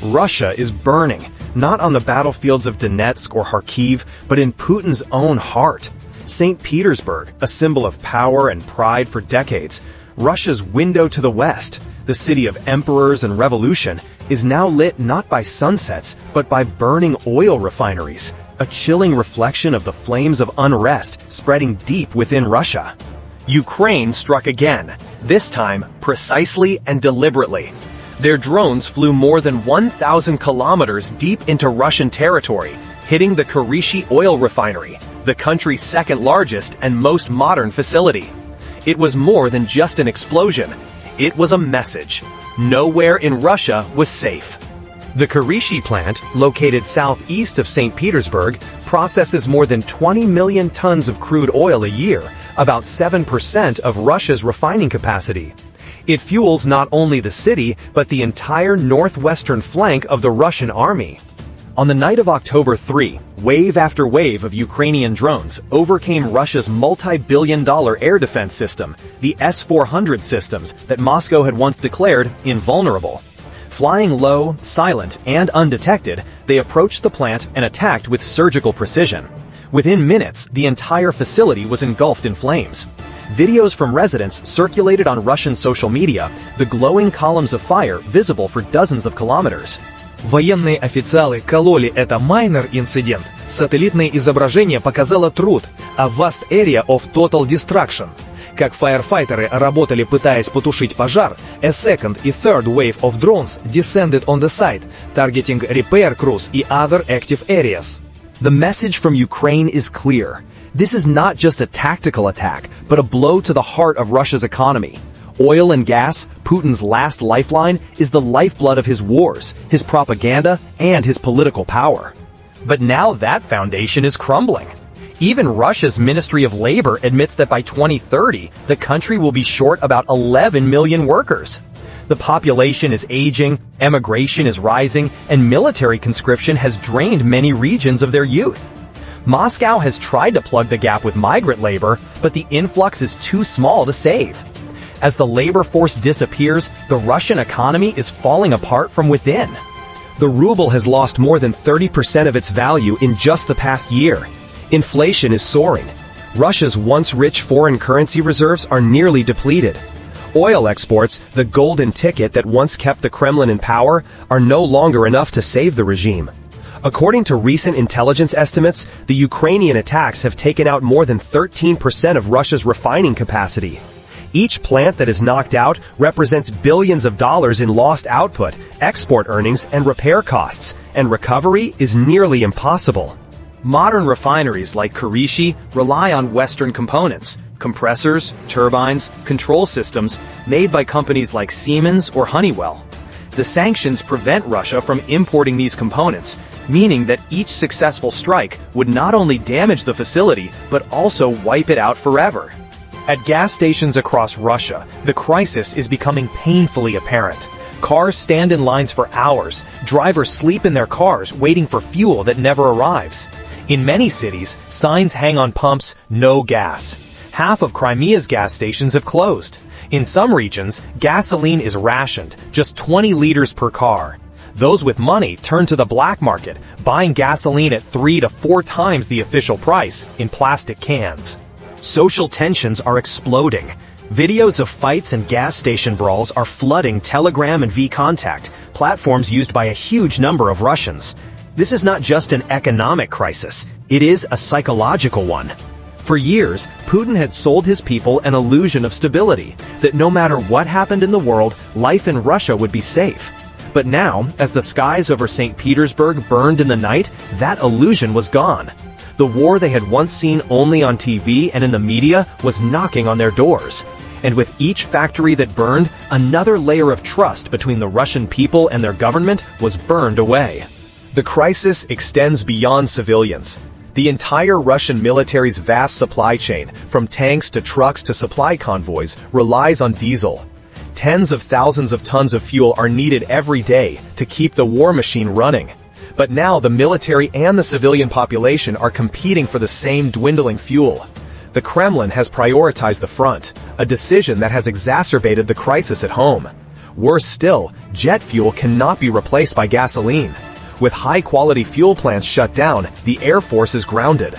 Russia is burning, not on the battlefields of Donetsk or Kharkiv, but in Putin's own heart. St. Petersburg, a symbol of power and pride for decades, Russia's window to the West, the city of emperors and revolution, is now lit not by sunsets, but by burning oil refineries, a chilling reflection of the flames of unrest spreading deep within Russia. Ukraine struck again, this time precisely and deliberately. Their drones flew more than 1,000 kilometers deep into Russian territory, hitting the Kirishi oil refinery, the country's second largest and most modern facility. It was more than just an explosion. It was a message. Nowhere in Russia was safe. The Kirishi plant, located southeast of St. Petersburg, processes more than 20 million tons of crude oil a year, about 7% of Russia's refining capacity. It fuels not only the city, but the entire northwestern flank of the Russian army. On the night of October 3, wave after wave of Ukrainian drones overcame Russia's multi-billion-dollar air defense system, the S-400 systems that Moscow had once declared invulnerable. Flying low, silent, and undetected, they approached the plant and attacked with surgical precision. Within minutes, the entire facility was engulfed in flames. Videos from residents circulated on Russian social media, the glowing columns of fire visible for dozens of kilometers. Военные официалы кололи это minor incident. Сателлитное изображение показало труд, a vast area of total destruction. Как файрфайтеры работали, пытаясь потушить пожар, a second и third wave of drones descended on the site, targeting repair crews и other active areas. The message from Ukraine is clear. This is not just a tactical attack, but a blow to the heart of Russia's economy. Oil and gas, Putin's last lifeline, is the lifeblood of his wars, his propaganda, and his political power. But now that foundation is crumbling. Even Russia's Ministry of Labor admits that by 2030, the country will be short about 11 million workers. The population is aging, emigration is rising, and military conscription has drained many regions of their youth. Moscow has tried to plug the gap with migrant labor, but the influx is too small to save. As the labor force disappears, the Russian economy is falling apart from within. The ruble has lost more than 30% of its value in just the past year. Inflation is soaring. Russia's once rich foreign currency reserves are nearly depleted. Oil exports, the golden ticket that once kept the Kremlin in power, are no longer enough to save the regime. According to recent intelligence estimates, the Ukrainian attacks have taken out more than 13% of Russia's refining capacity. Each plant that is knocked out represents billions of dollars in lost output, export earnings, and repair costs, and recovery is nearly impossible. Modern refineries like Kirishi rely on Western components, compressors, turbines, control systems made by companies like Siemens or Honeywell. The sanctions prevent Russia from importing these components, meaning that each successful strike would not only damage the facility, but also wipe it out forever. At gas stations across Russia, the crisis is becoming painfully apparent. Cars stand in lines for hours, drivers sleep in their cars waiting for fuel that never arrives. In many cities, signs hang on pumps, "No gas." Half of Crimea's gas stations have closed. In some regions, gasoline is rationed, just 20 liters per car. Those with money turn to the black market, buying gasoline at 3 to 4 times the official price in plastic cans. Social tensions are exploding. Videos of fights and gas station brawls are flooding Telegram and VKontakte, platforms used by a huge number of Russians. This is not just an economic crisis, it is a psychological one. For years, Putin had sold his people an illusion of stability, that no matter what happened in the world, life in Russia would be safe. But now, as the skies over St. Petersburg burned in the night, that illusion was gone. The war they had once seen only on TV and in the media was knocking on their doors. And with each factory that burned, another layer of trust between the Russian people and their government was burned away. The crisis extends beyond civilians. The entire Russian military's vast supply chain, from tanks to trucks to supply convoys, relies on diesel. Tens of thousands of tons of fuel are needed every day to keep the war machine running. But now the military and the civilian population are competing for the same dwindling fuel. The Kremlin has prioritized the front, a decision that has exacerbated the crisis at home. Worse still, jet fuel cannot be replaced by gasoline. With high-quality fuel plants shut down, the Air Force is grounded.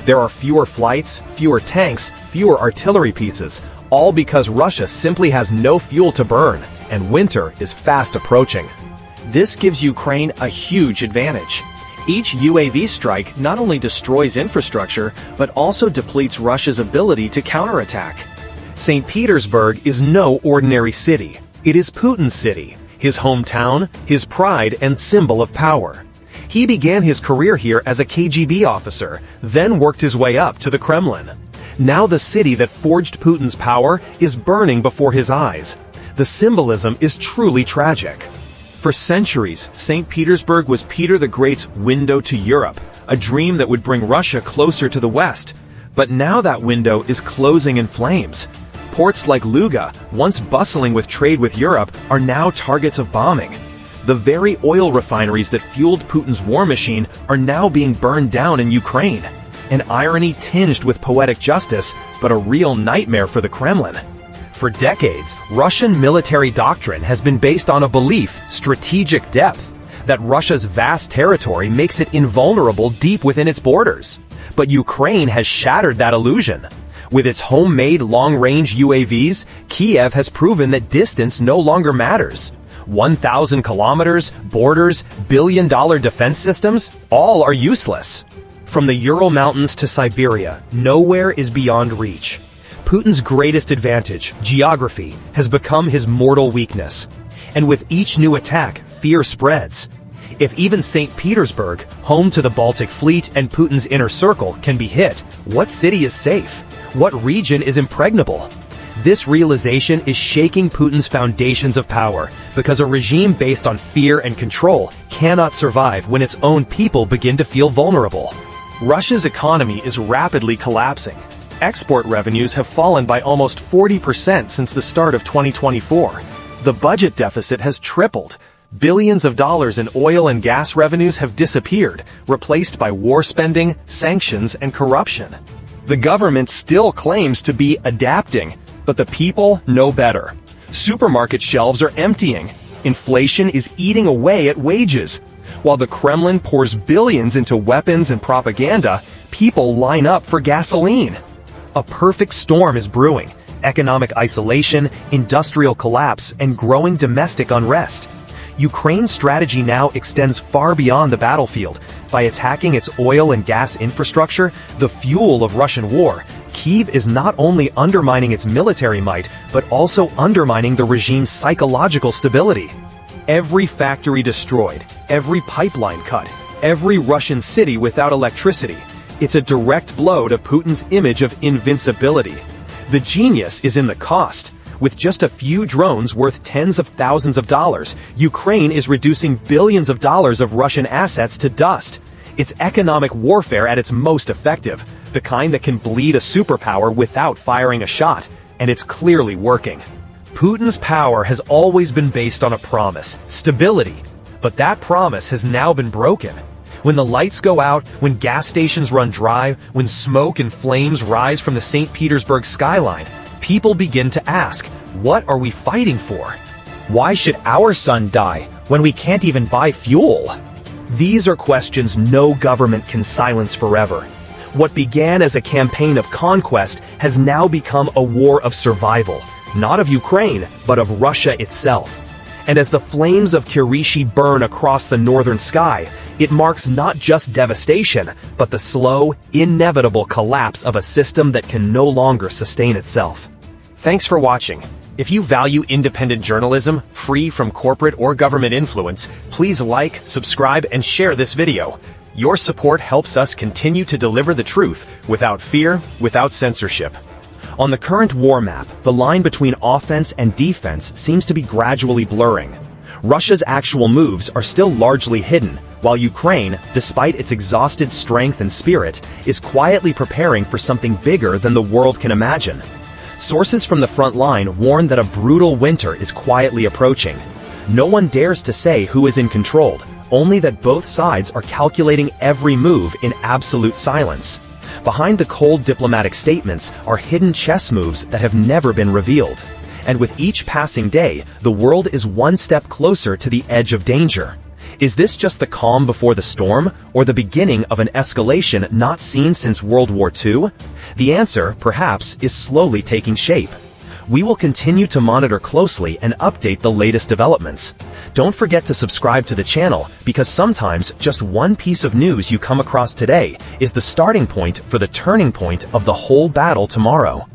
There are fewer flights, fewer tanks, fewer artillery pieces, all because Russia simply has no fuel to burn, and winter is fast approaching. This gives Ukraine a huge advantage. Each UAV strike not only destroys infrastructure, but also depletes Russia's ability to counterattack. St. Petersburg is no ordinary city. It is Putin's city, his hometown, his pride and symbol of power. He began his career here as a KGB officer, then worked his way up to the Kremlin. Now the city that forged Putin's power is burning before his eyes. The symbolism is truly tragic. For centuries, St. Petersburg was Peter the Great's window to Europe, a dream that would bring Russia closer to the West. But now that window is closing in flames. Ports like Luga, once bustling with trade with Europe, are now targets of bombing. The very oil refineries that fueled Putin's war machine are now being burned down in Ukraine. An irony tinged with poetic justice, but a real nightmare for the Kremlin. For decades, Russian military doctrine has been based on a belief, strategic depth, that Russia's vast territory makes it invulnerable deep within its borders. But Ukraine has shattered that illusion. With its homemade long-range UAVs, Kiev has proven that distance no longer matters. 1,000 kilometers, borders, billion-dollar defense systems, all are useless. From the Ural Mountains to Siberia, nowhere is beyond reach. Putin's greatest advantage, geography, has become his mortal weakness. And with each new attack, fear spreads. If even St. Petersburg, home to the Baltic Fleet and Putin's inner circle, can be hit, what city is safe? What region is impregnable? This realization is shaking Putin's foundations of power, because a regime based on fear and control cannot survive when its own people begin to feel vulnerable. Russia's economy is rapidly collapsing. Export revenues have fallen by almost 40% since the start of 2024. The budget deficit has tripled. Billions of dollars in oil and gas revenues have disappeared, replaced by war spending, sanctions, and corruption. The government still claims to be adapting, but the people know better. Supermarket shelves are emptying. Inflation is eating away at wages. While the Kremlin pours billions into weapons and propaganda, people line up for gasoline. A perfect storm is brewing: economic isolation, industrial collapse, and growing domestic unrest. Ukraine's strategy now extends far beyond the battlefield. By attacking its oil and gas infrastructure, the fuel of Russian war, Kyiv is not only undermining its military might, but also undermining the regime's psychological stability. Every factory destroyed, every pipeline cut, every Russian city without electricity. It's a direct blow to Putin's image of invincibility. The genius is in the cost. With just a few drones worth tens of thousands of dollars, Ukraine is reducing billions of dollars of Russian assets to dust. It's economic warfare at its most effective, the kind that can bleed a superpower without firing a shot, and it's clearly working. Putin's power has always been based on a promise: stability. But that promise has now been broken. When the lights go out, when gas stations run dry, when smoke and flames rise from the St. Petersburg skyline, people begin to ask, what are we fighting for? Why should our son die when we can't even buy fuel? These are questions no government can silence forever. What began as a campaign of conquest has now become a war of survival, not of Ukraine, but of Russia itself. And as the flames of Kirishi burn across the northern sky, it marks not just devastation, but the slow, inevitable collapse of a system that can no longer sustain itself. Thanks for watching. If you value independent journalism, free from corporate or government influence, please like, subscribe, and share this video. Your support helps us continue to deliver the truth without fear, without censorship. On the current war map, the line between offense and defense seems to be gradually blurring. Russia's actual moves are still largely hidden, while Ukraine, despite its exhausted strength and spirit, is quietly preparing for something bigger than the world can imagine. Sources from the front line warn that a brutal winter is quietly approaching. No one dares to say who is in control, only that both sides are calculating every move in absolute silence. Behind the cold diplomatic statements are hidden chess moves that have never been revealed. And with each passing day, the world is one step closer to the edge of danger. Is this just the calm before the storm, or the beginning of an escalation not seen since World War II? The answer, perhaps, is slowly taking shape. We will continue to monitor closely and update the latest developments. Don't forget to subscribe to the channel, because sometimes just one piece of news you come across today is the starting point for the turning point of the whole battle tomorrow.